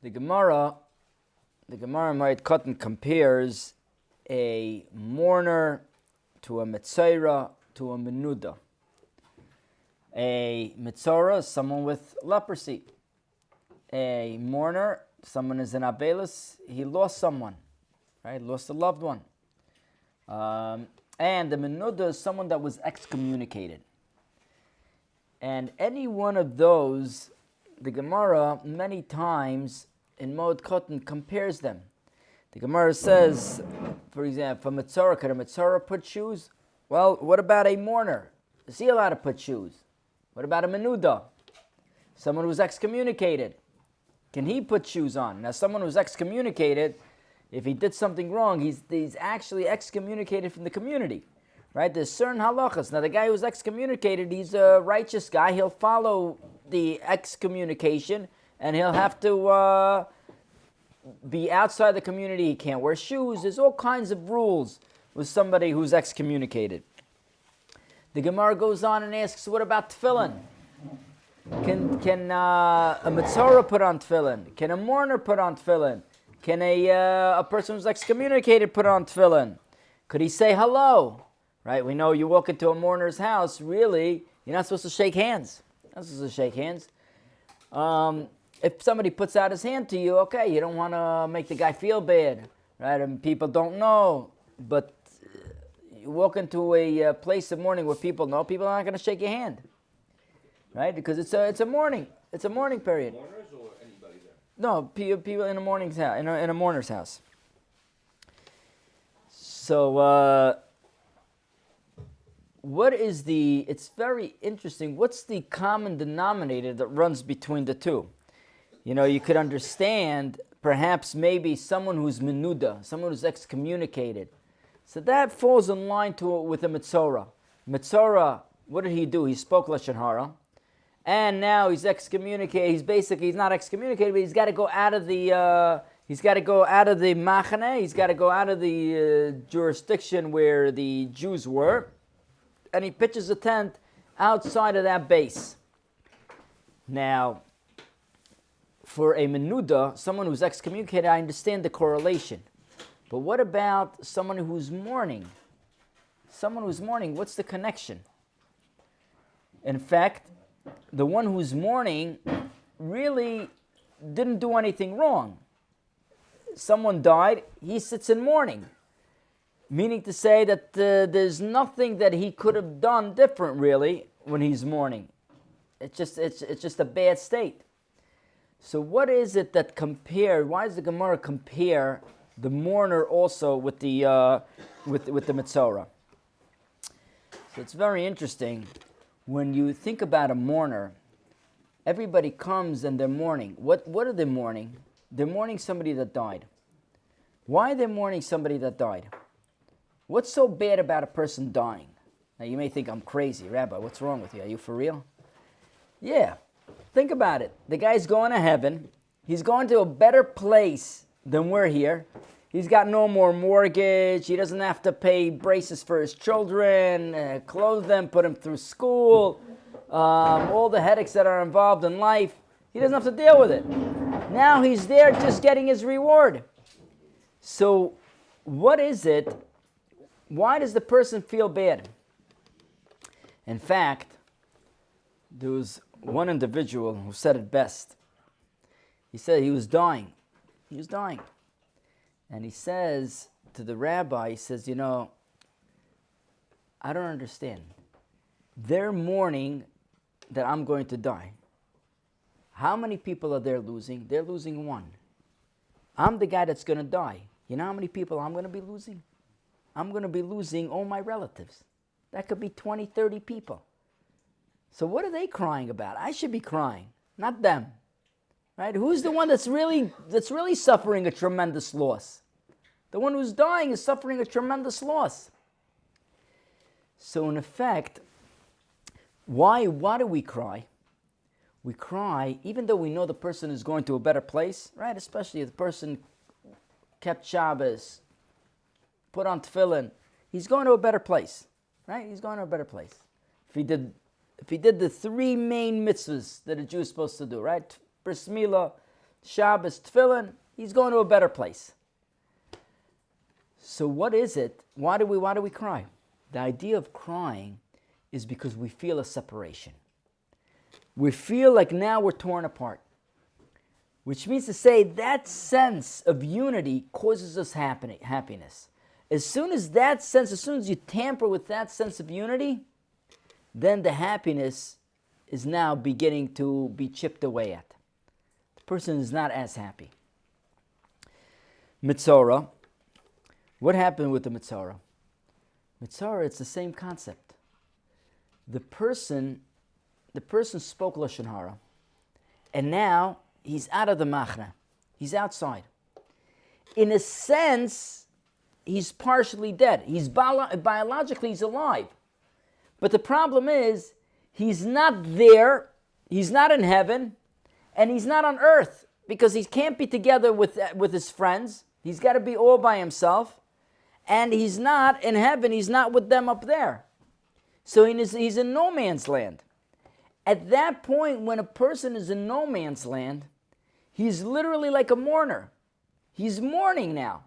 The Gemara Moed Katan compares a mourner to a Metzora to a Menuda. A Metzora is someone with leprosy. A mourner, someone is an Abelis, he lost someone, right? Lost a loved one. And the Menuda is someone that was excommunicated. And any one of those, the Gemara many times in Moed Katan compares them. The Gemara says, for example, for Metzora, could a Metzora put shoes? Well, what about a mourner? Is he allowed to put shoes? What about a Menuda? Someone who's excommunicated. Can he put shoes on? Now, someone who's excommunicated, if he did something wrong, he's actually excommunicated from the community. Right? There's certain halachas. Now, the guy who's excommunicated, he's a righteous guy. He'll follow the excommunication, and he'll have to be outside the community. He can't wear shoes. There's all kinds of rules with somebody who's excommunicated. The Gemara goes on and asks, what about tefillin? Can a Metzora put on tefillin? Can a mourner put on tefillin? Can a person who's excommunicated put on tefillin? Could he say hello? Right? We know you walk into a mourner's house, really, you're not supposed to shake hands. You're not supposed to shake hands. If somebody puts out his hand to you, okay, you don't want to make the guy feel bad, right? And people don't know. But you walk into a place of mourning where people know, people are not going to shake your hand, right? Because it's a mourning. It's a mourning period. Mourners or anybody there? No, people in a mourning's house, in a mourner's house. So, it's very interesting. What's the common denominator that runs between the two? You know, you could understand perhaps maybe someone who's menuda, someone who's excommunicated. So that falls in line with a Metzora. Metzora, what did he do? He spoke Lashon Hara. And now he's excommunicated. He's not excommunicated, but he's got to go out of the machane. He's got to go out of the jurisdiction where the Jews were. And he pitches a tent outside of that base. Now, for a menuda, someone who's excommunicated, I understand the correlation. But what about someone who's mourning? Someone who's mourning, what's the connection? In fact, the one who's mourning really didn't do anything wrong. Someone died, he sits in mourning. Meaning to say that there's nothing that he could have done different, really, when he's mourning. It's just a bad state. So what is it that why does the Gemara compare the mourner also with the Metzora? So it's very interesting. When you think about a mourner, everybody comes and they're mourning. What are they mourning? They're mourning somebody that died. Why are they mourning somebody that died? What's so bad about a person dying? Now you may think I'm crazy, Rabbi, what's wrong with you? Are you for real? Yeah, think about it. The guy's going to heaven. He's going to a better place than we're here. He's got no more mortgage. He doesn't have to pay braces for his children, clothe them, put them through school, all the headaches that are involved in life. He doesn't have to deal with it. Now he's there just getting his reward. So what is it? Why does the person feel bad? In fact, there was one individual who said it best. He said he was dying. He was dying. And he says to the rabbi, he says, you know, I don't understand. They're mourning that I'm going to die. How many people are they losing? They're losing one. I'm the guy that's going to die. You know how many people I'm going to be losing? I'm going to be losing all my relatives. That could be 20, 30 people. So what are they crying about? I should be crying, not them. Right? Who's the one that's really suffering a tremendous loss? The one who's dying is suffering a tremendous loss. So in effect, why do we cry? We cry even though we know the person is going to a better place, right? Especially if the person kept Shabbos, put on tefillin. He's going to a better place, right? He's going to a better place. If he did the three main mitzvahs that a Jew is supposed to do, right? Bris Milah, Shabbos, tefillin, he's going to a better place. So what is it? Why do we cry? The idea of crying is because we feel a separation. We feel like now we're torn apart. Which means to say that sense of unity causes us happiness. As soon as you tamper with that sense of unity, then the happiness is now beginning to be chipped away at. The person is not as happy. Metzora. What happened with the Metzora? Metzora, it's the same concept. The person spoke Lashon Hara, and now he's out of the machna. He's outside. In a sense, he's partially dead. Biologically, he's alive. But the problem is, he's not there, he's not in heaven, and he's not on earth, because he can't be together with his friends. He's got to be all by himself. And he's not in heaven, he's not with them up there. So he's in no man's land. At that point, when a person is in no man's land, he's literally like a mourner. He's mourning now.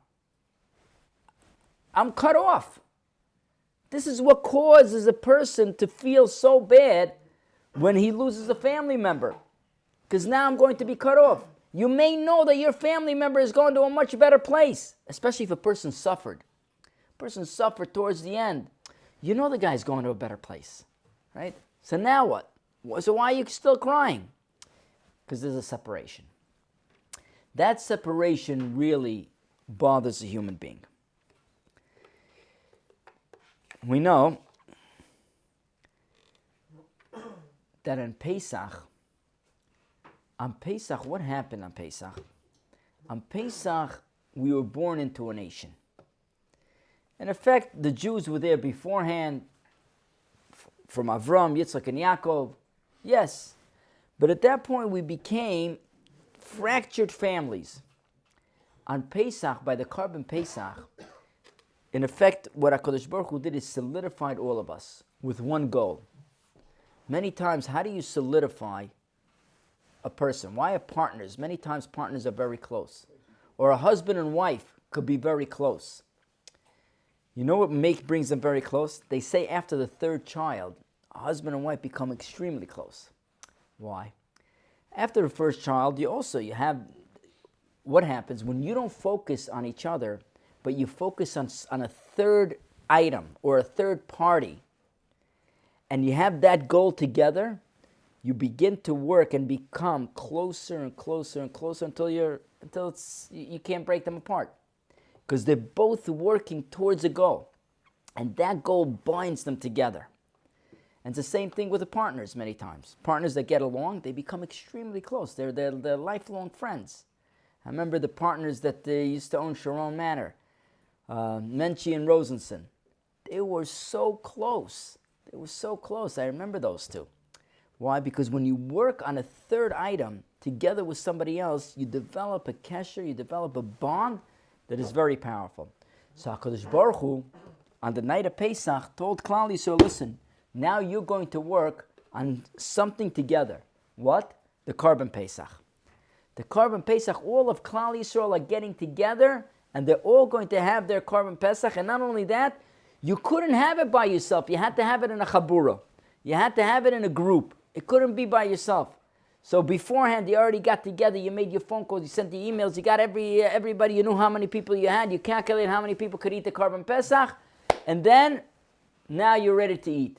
I'm cut off. This is what causes a person to feel so bad when he loses a family member. Because now I'm going to be cut off. You may know that your family member is going to a much better place, especially if a person suffered. A person suffered towards the end. You know the guy's going to a better place, right? So now what? So why are you still crying? Because there's a separation. That separation really bothers a human being. We know that on Pesach, what happened on Pesach? On Pesach, we were born into a nation. In effect, the Jews were there beforehand, from Avram, Yitzchak, and Yaakov. Yes. But at that point, we became fractured families. On Pesach, by the Korban Pesach, in effect, what HaKadosh Baruch Hu did is solidified all of us with one goal. Many times, how do you solidify a person? Why are partners? Many times partners are very close. Or a husband and wife could be very close. You know what brings them very close? They say after the third child, a husband and wife become extremely close. Why? After the first child, you have what happens when you don't focus on each other, but you focus on a third item or a third party, and you have that goal together, you begin to work and become closer and closer and closer until you can't break them apart. Because they're both working towards a goal. And that goal binds them together. And it's the same thing with the partners many times. Partners that get along, they become extremely close. They're lifelong friends. I remember the partners that used to own Sharon Manor, Menchie and Rosenson. They were so close. I remember those two. Why? Because when you work on a third item together with somebody else, you develop a kesher, you develop a bond that is very powerful. So HaKadosh Baruch Hu, on the night of Pesach, told Klal Yisrael, listen, now you're going to work on something together. What? The Korban Pesach. The Korban Pesach, all of Klal Yisrael are getting together, and they're all going to have their Korban Pesach. And not only that, you couldn't have it by yourself. You had to have it in a chabura. You had to have it in a group. It couldn't be by yourself. So beforehand, you already got together, you made your phone calls, you sent the emails, you got everybody, you knew how many people you had, you calculated how many people could eat the Korban Pesach, and then, now you're ready to eat.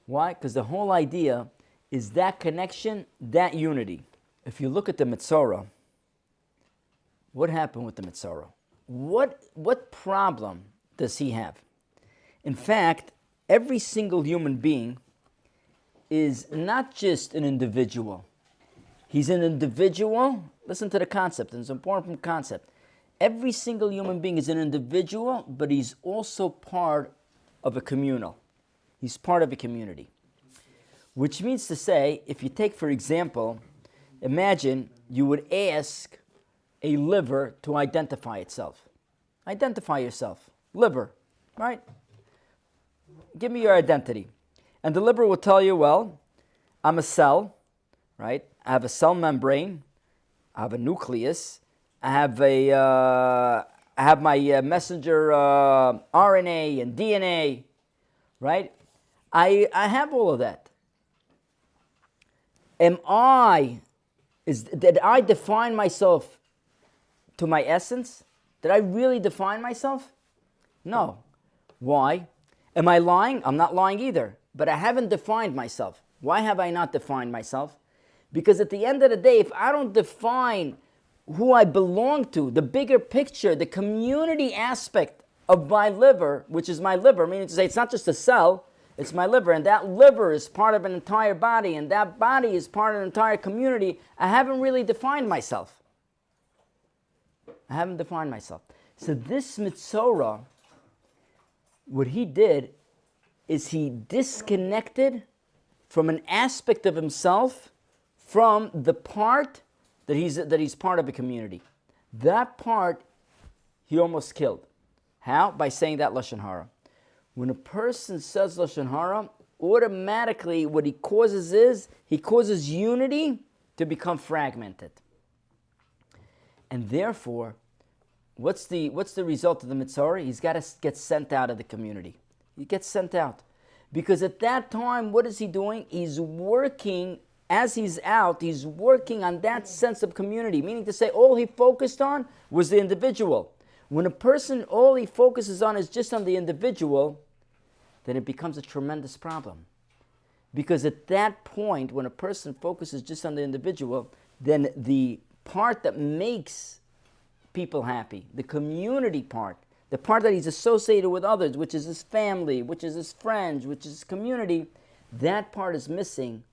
Why? Because the whole idea is that connection, that unity. If you look at the Metzora, what happened with the Metzora? What problem does he have? In fact, every single human being is not just an individual. He's an individual. Listen to the concept, and it's an important concept. Every single human being is an individual, but he's also part of a communal. He's part of a community. Which means to say, if you take, for example, imagine you would ask a liver to identify itself. Identify yourself. Liver, right? Give me your identity. And the liver will tell you, well, I'm a cell, right? I have a cell membrane. I have a nucleus. I have my messenger RNA and DNA, right? I have all of that. Did I define myself to my essence? Did I really define myself? No. Why? Am I lying? I'm not lying either. But I haven't defined myself. Why have I not defined myself? Because at the end of the day, if I don't define who I belong to, the bigger picture, the community aspect of my liver, which is my liver, meaning to say it's not just a cell, it's my liver, and that liver is part of an entire body, and that body is part of an entire community, I haven't really defined myself. I haven't defined myself. So this Metzora, what he did is he disconnected from an aspect of himself from the part that he's part of a community. That part he almost killed. How? By saying that Lashon Hara. When a person says Lashon Hara, automatically what he causes is, he causes unity to become fragmented. And therefore, what's the result of the Metzora? He's got to get sent out of the community. He gets sent out. Because at that time, what is he doing? He's working, as he's out, he's working on that sense of community. Meaning to say, all he focused on was the individual. When a person, all he focuses on is just on the individual, then it becomes a tremendous problem. Because at that point, when a person focuses just on the individual, then the part that makes people happy, the community part, the part that he's associated with others, which is his family, which is his friends, which is his community, that part is missing,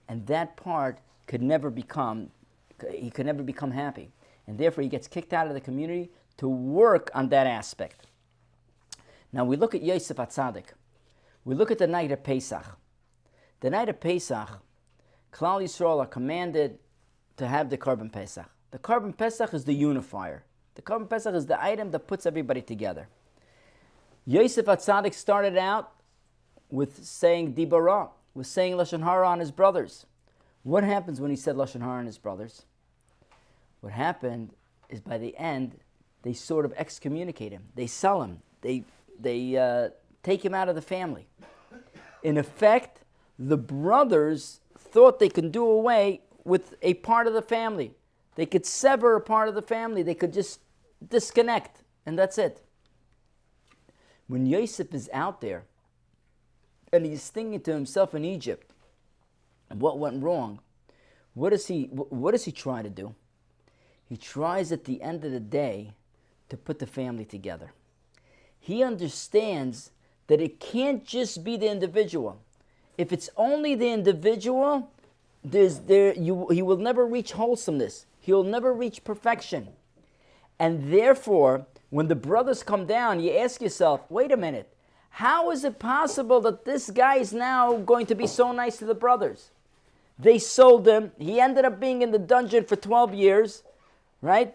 and that part he could never become happy. And therefore he gets kicked out of the community to work on that aspect. Now we look at Yosef HaTzadik. We look at the night of Pesach. The night of Pesach, Klal Yisroel are commanded to have the Korban Pesach. The Korban Pesach is the unifier. The Korban Pesach is the item that puts everybody together. Yosef HaTzadik started out with saying Dibarah, with saying Lashon Hara on his brothers. What happens when he said Lashon Hara on his brothers? What happened is by the end, they sort of excommunicate him. They sell him. They take him out of the family. In effect, the brothers thought they could do away with a part of the family. They could sever a part of the family. They could just disconnect, and that's it. When Yosef is out there, and he's thinking to himself in Egypt, what went wrong? What does he try to do? He tries at the end of the day to put the family together. He understands that it can't just be the individual. If it's only the individual, he will never reach wholesomeness. He will never reach perfection. And therefore, when the brothers come down, you ask yourself, wait a minute, how is it possible that this guy is now going to be so nice to the brothers? They sold him. He ended up being in the dungeon for 12 years, right?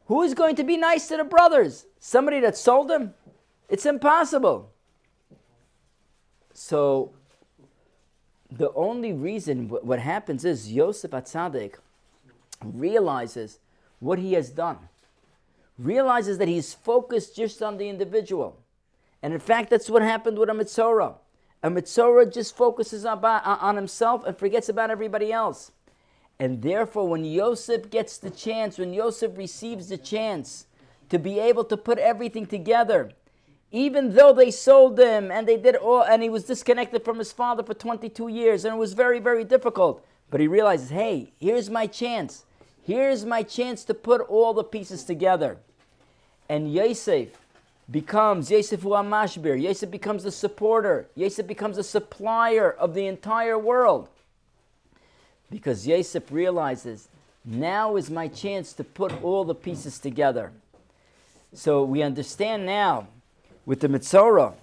Who is going to be nice to the brothers? Somebody that sold him? It's impossible. So, the only reason what happens is Yosef HaTzadik realizes what he has done. Realizes that he's focused just on the individual. And in fact, that's what happened with a Metzora. A Metzora just focuses on himself and forgets about everybody else. And therefore, when Yosef gets the chance, when Yosef receives the chance to be able to put everything together, even though they sold him and they did all, and he was disconnected from his father for 22 years, and it was very, very difficult. But he realizes, hey, here's my chance. Here's my chance to put all the pieces together. And Yosef becomes Yosef hu Mashbir. Yosef becomes the supporter. Yosef becomes a supplier of the entire world. Because Yosef realizes, now is my chance to put all the pieces together. So we understand now, with the Metzora,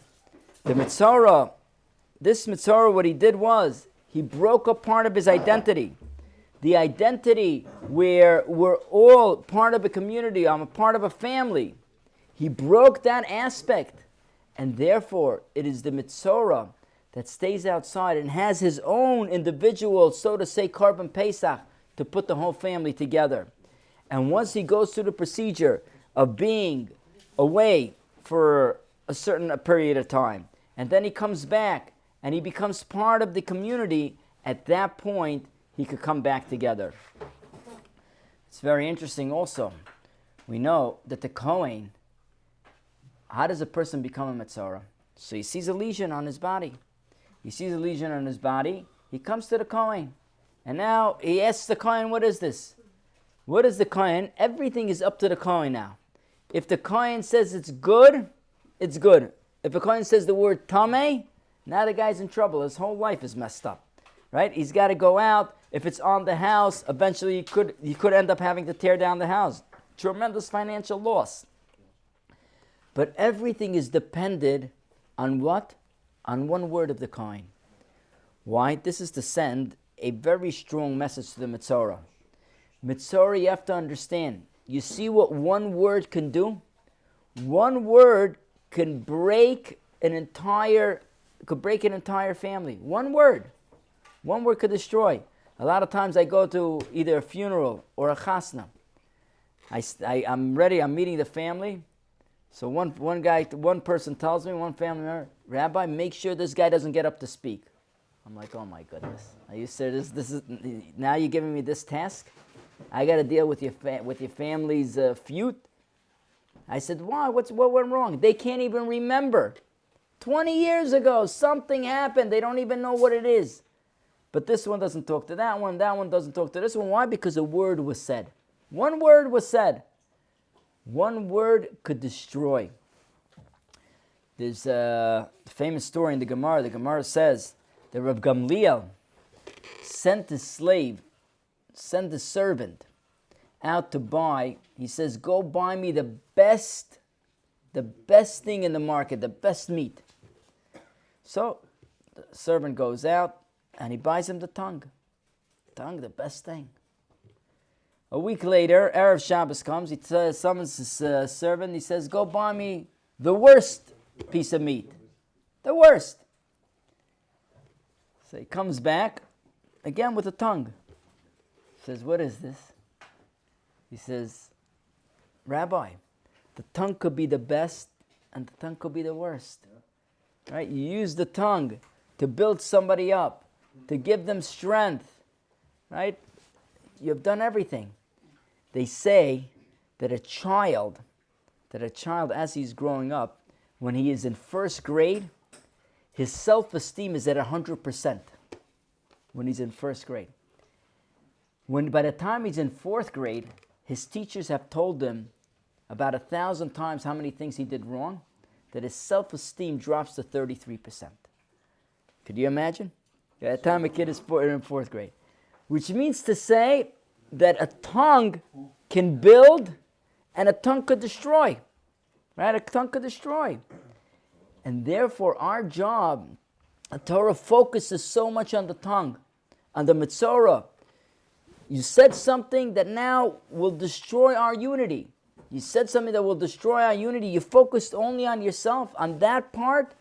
this Metzora, what he did was, he broke a part of his identity. The identity where we're all part of a community, I'm a part of a family. He broke that aspect. And therefore, it is the Metzora that stays outside and has his own individual, so to say, Korban Pesach, to put the whole family together. And once he goes through the procedure of being away for a certain period of time, and then he comes back and he becomes part of the community, at that point he could come back together. It's very interesting also. We know that the Kohen, how does a person become a Metzora? So he sees a lesion on his body. He sees a lesion on his body. He comes to the Kohen. And now he asks the Kohen, what is this? What is the Kohen? Everything is up to the Kohen now. If the Kohen says it's good, it's good. If the Kohen says the word tameh, now the guy's in trouble. His whole life is messed up. Right? He's got to go out. If it's on the house, eventually you could end up having to tear down the house. Tremendous financial loss. But everything is dependent on what? On one word of the Kohen. Why? This is to send a very strong message to the Metzora. Metzora, you have to understand. You see what one word can do? One word can break an entire family. One word. One word could destroy. A lot of times I go to either a funeral or a chasna. I'm ready, I'm meeting the family. So one person tells me, one family member, Rabbi, make sure this guy doesn't get up to speak. I'm like, oh my goodness. Are you serious? This is now you're giving me this task? I got to deal with your family's feud. I said, why? What went wrong? They can't even remember. 20 years ago, something happened. They don't even know what it is. But this one doesn't talk to that one doesn't talk to this one. Why? Because a word was said. One word was said. One word could destroy. There's a famous story in the Gemara. The Gemara says that Rabbi Gamliel sent his servant out to buy. He says, go buy me the best thing in the market, the best meat. So the servant goes out and he buys him the tongue. The best thing. A week later, Erev Shabbos comes, he summons his servant, he says, go buy me the worst piece of meat. The worst. So he comes back, again with the tongue. He says, what is this? He says, Rabbi, the tongue could be the best and the tongue could be the worst. Right? You use the tongue to build somebody up, to give them strength. Right? You've done everything. They say that a child, as he's growing up, when he is in first grade, his self-esteem is at 100% when he's in first grade. By the time he's in fourth grade, his teachers have told him about 1,000 times how many things he did wrong, that his self-esteem drops to 33%. Could you imagine? By the time a kid is in fourth grade. Which means to say that a tongue can build and a tongue could destroy. Right? A tongue could destroy. And therefore our job, the Torah focuses so much on the tongue, on the Metzora. You said something that now will destroy our unity. You said something that will destroy our unity. You focused only on yourself. On that part,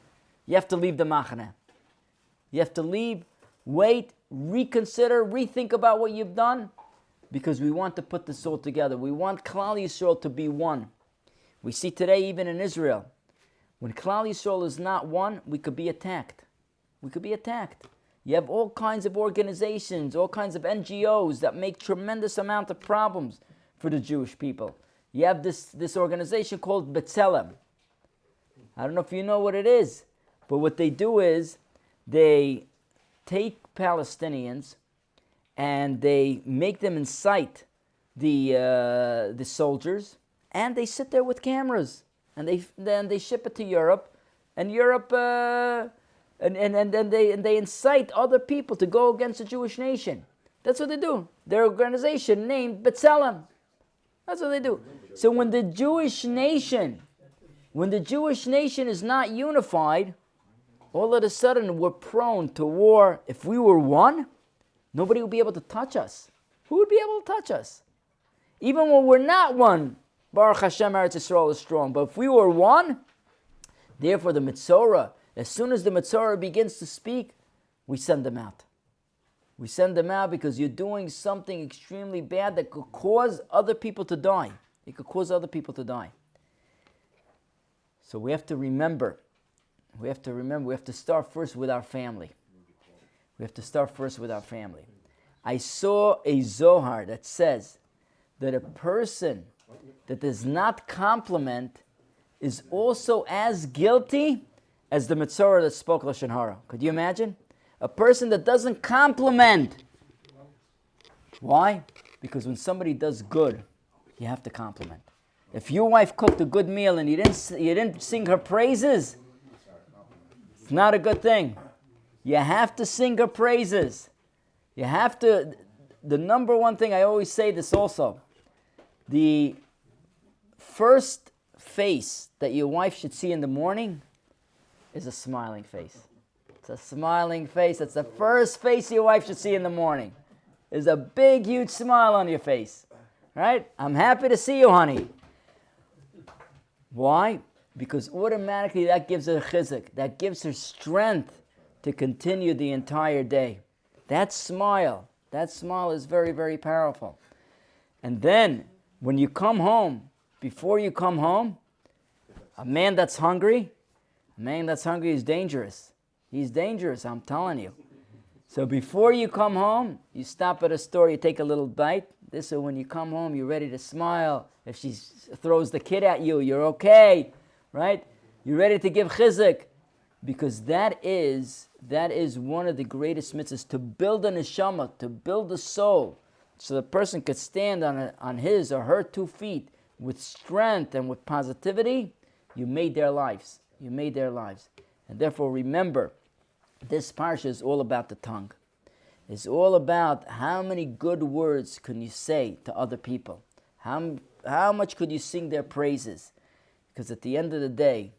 you have to leave the machane. You have to leave, wait, reconsider, rethink about what you've done, because we want to put this all together. We want Klal Yisroel to be one. We see today, even in Israel, when Klal Yisroel is not one, we could be attacked. We could be attacked. You have all kinds of organizations, all kinds of NGOs that make tremendous amount of problems for the Jewish people. You have this organization called B'Tselem. I don't know if you know what it is, but what they do is they take Palestinians and they make them incite the soldiers, and they sit there with cameras, and they ship it to Europe, and Europe and they incite other people to go against the Jewish nation. That's what they do. Their organization named B'Tselem. That's what they do. So when the Jewish nation is not unified, all of a sudden we're prone to war. If we were one, nobody would be able to touch us. Who would be able to touch us? Even when we're not one, Baruch Hashem, Eretz Yisrael is strong. But if we were one, therefore the Metzora, as soon as the Metzora begins to speak, we send them out. We send them out because you're doing something extremely bad that could cause other people to die. It could cause other people to die. So we have to remember. We have to start first with our family. I saw a Zohar that says that a person that does not compliment is also as guilty as the Metzora that spoke Lashon Hara. Could you imagine? A person that doesn't compliment. Why? Because when somebody does good, you have to compliment. If your wife cooked a good meal and you didn't sing her praises, it's not a good thing. You have to sing her praises. You have to. The number one thing, I always say this also, the first face that your wife should see in the morning is a smiling face. It's a smiling face. That's the first face your wife should see in the morning. Is a big, huge smile on your face. Right? I'm happy to see you, honey. Why? Because automatically that gives her chizuk. That gives her strength to continue the entire day. That smile is very, very powerful. And then, when you come home, before you come home, a man that's hungry is dangerous. He's dangerous, I'm telling you. So before you come home, you stop at a store, you take a little bite. This is when you come home, you're ready to smile. If she throws the kid at you, you're okay, right? You're ready to give chizuk. Because that is one of the greatest mitzvahs, to build a neshama, to build a soul, so the person could stand on his or her 2 feet with strength and with positivity. You made their lives. And therefore remember, this parsha is all about the tongue. It's all about how many good words can you say to other people. How much could you sing their praises? Because at the end of the day,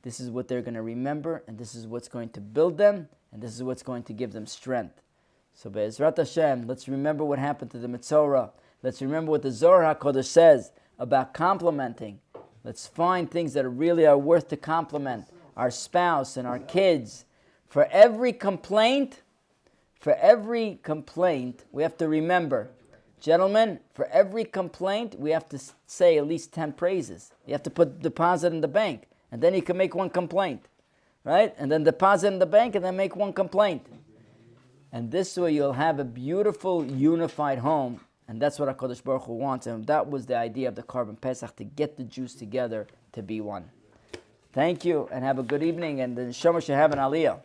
this is what they're going to remember, and this is what's going to build them, and this is what's going to give them strength. So Be'ezrat Hashem, let's remember what happened to the Metzora. Let's remember what the Zohar HaKodesh says about complimenting. Let's find things that really are worth to compliment our spouse and our kids. For every complaint, we have to remember, gentlemen, for every complaint, we have to say at least 10 praises. You have to put deposit in the bank, and then you can make one complaint, right? And then deposit in the bank, and then make one complaint. And this way you'll have a beautiful, unified home. And that's what HaKadosh Baruch Hu wants. And that was the idea of the Korban Pesach, to get the Jews together to be one. Thank you, and have a good evening. And the Neshama should have an aliyah.